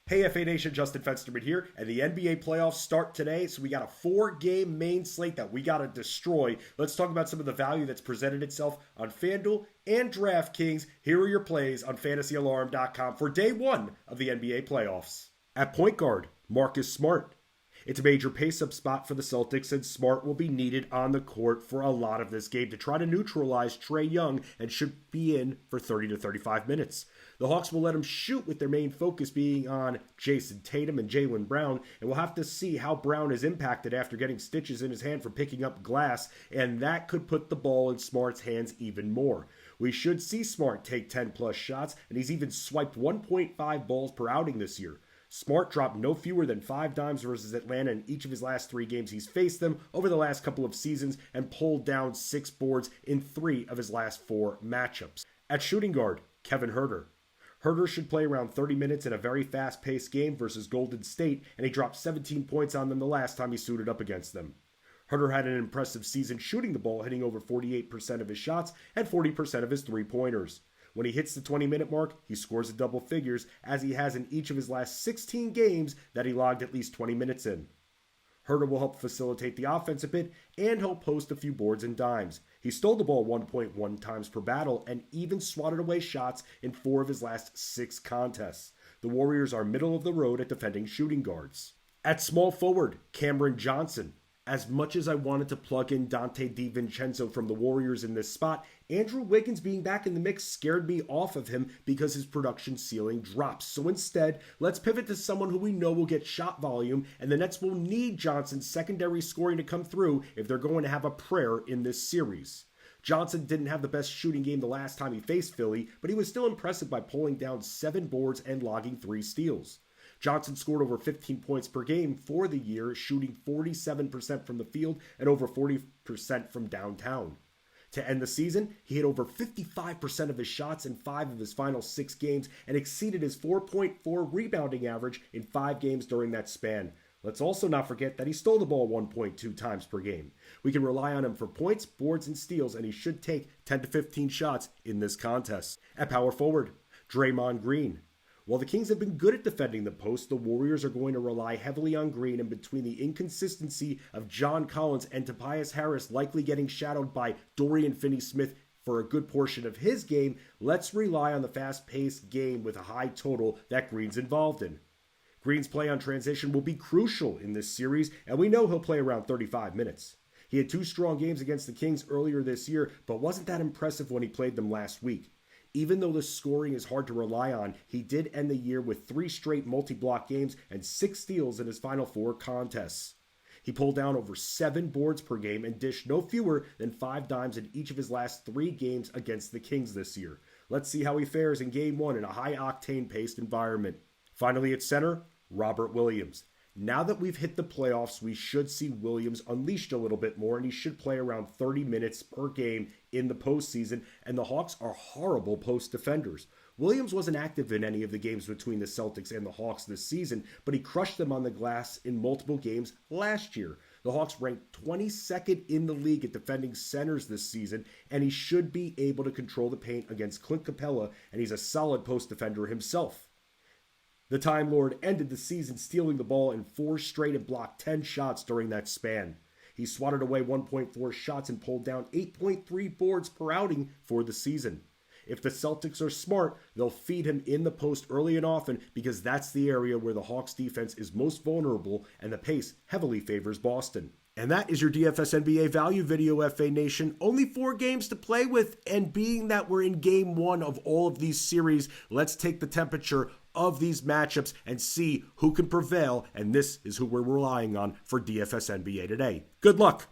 Hey FA Nation, Justin Fensterman here, and the NBA playoffs start today, so we got a 4-game main slate that we got to destroy. Let's talk about some of the value that's presented itself on FanDuel and DraftKings. Here are your plays on FantasyAlarm.com for day 1 of the NBA playoffs. At point guard, Marcus Smart. It's a major pace-up spot for the Celtics, and Smart will be needed on the court for a lot of this game to try to neutralize Trae Young and should be in for 30 to 35 minutes. The Hawks will let him shoot with their main focus being on Jason Tatum and Jaylen Brown, and we'll have to see how Brown is impacted after getting stitches in his hand from picking up glass, and that could put the ball in Smart's hands even more. We should see Smart take 10-plus shots, and he's even swiped 1.5 balls per outing this year. Smart dropped no fewer than 5 dimes versus Atlanta in each of his last 3 games he's faced them over the last couple of seasons and pulled down 6 boards in 3 of his last 4 matchups. At shooting guard, Kevin Huerter. Huerter should play around 30 minutes in a very fast-paced game versus Golden State, and he dropped 17 points on them the last time he suited up against them. Huerter had an impressive season shooting the ball, hitting over 48% of his shots and 40% of his three-pointers. When he hits the 20-minute mark, he scores in double figures, as he has in each of his last 16 games that he logged at least 20 minutes in. Huerter will help facilitate the offense a bit, and he'll post a few boards and dimes. He stole the ball 1.1 times per battle, and even swatted away shots in 4 of his last 6 contests. The Warriors are middle of the road at defending shooting guards. At small forward, Cameron Johnson. As much as I wanted to plug in Dante DiVincenzo from the Warriors in this spot, Andrew Wiggins being back in the mix scared me off of him because his production ceiling drops. So instead, let's pivot to someone who we know will get shot volume, and the Nets will need Johnson's secondary scoring to come through if they're going to have a prayer in this series. Johnson didn't have the best shooting game the last time he faced Philly, but he was still impressive by pulling down 7 boards and logging 3 steals. Johnson scored over 15 points per game for the year, shooting 47% from the field and over 40% from downtown. To end the season, he hit over 55% of his shots in 5 of his final 6 games and exceeded his 4.4 rebounding average in 5 games during that span. Let's also not forget that he stole the ball 1.2 times per game. We can rely on him for points, boards, and steals, and he should take 10 to 15 shots in this contest. At power forward, Draymond Green. While the Kings have been good at defending the post, the Warriors are going to rely heavily on Green, and between the inconsistency of John Collins and Tobias Harris likely getting shadowed by Dorian Finney-Smith for a good portion of his game, let's rely on the fast-paced game with a high total that Green's involved in. Green's play on transition will be crucial in this series, and we know he'll play around 35 minutes. He had 2 strong games against the Kings earlier this year, but wasn't that impressive when he played them last week. Even though the scoring is hard to rely on, he did end the year with 3 straight multi-block games and 6 steals in his final 4 contests. He pulled down over 7 boards per game and dished no fewer than 5 dimes in each of his last 3 games against the Kings this year. Let's see how he fares in Game 1 in a high-octane paced environment. Finally at center, Robert Williams. Now that we've hit the playoffs, we should see Williams unleashed a little bit more, and he should play around 30 minutes per game in the postseason, and the Hawks are horrible post defenders. Williams wasn't active in any of the games between the Celtics and the Hawks this season, but he crushed them on the glass in multiple games last year. The Hawks ranked 22nd in the league at defending centers this season, and he should be able to control the paint against Clint Capella, and he's a solid post defender himself. The Time Lord ended the season stealing the ball in 4 straight and blocked 10 shots during that span. He swatted away 1.4 shots and pulled down 8.3 boards per outing for the season. If the Celtics are smart, they'll feed him in the post early and often because that's the area where the Hawks defense is most vulnerable and the pace heavily favors Boston. And that is your DFS NBA value video, FA Nation. Only 4 games to play with, and being that we're in Game 1 of all of these series, let's take the temperature of these matchups and see who can prevail, and this is who we're relying on for DFS NBA today. Good luck!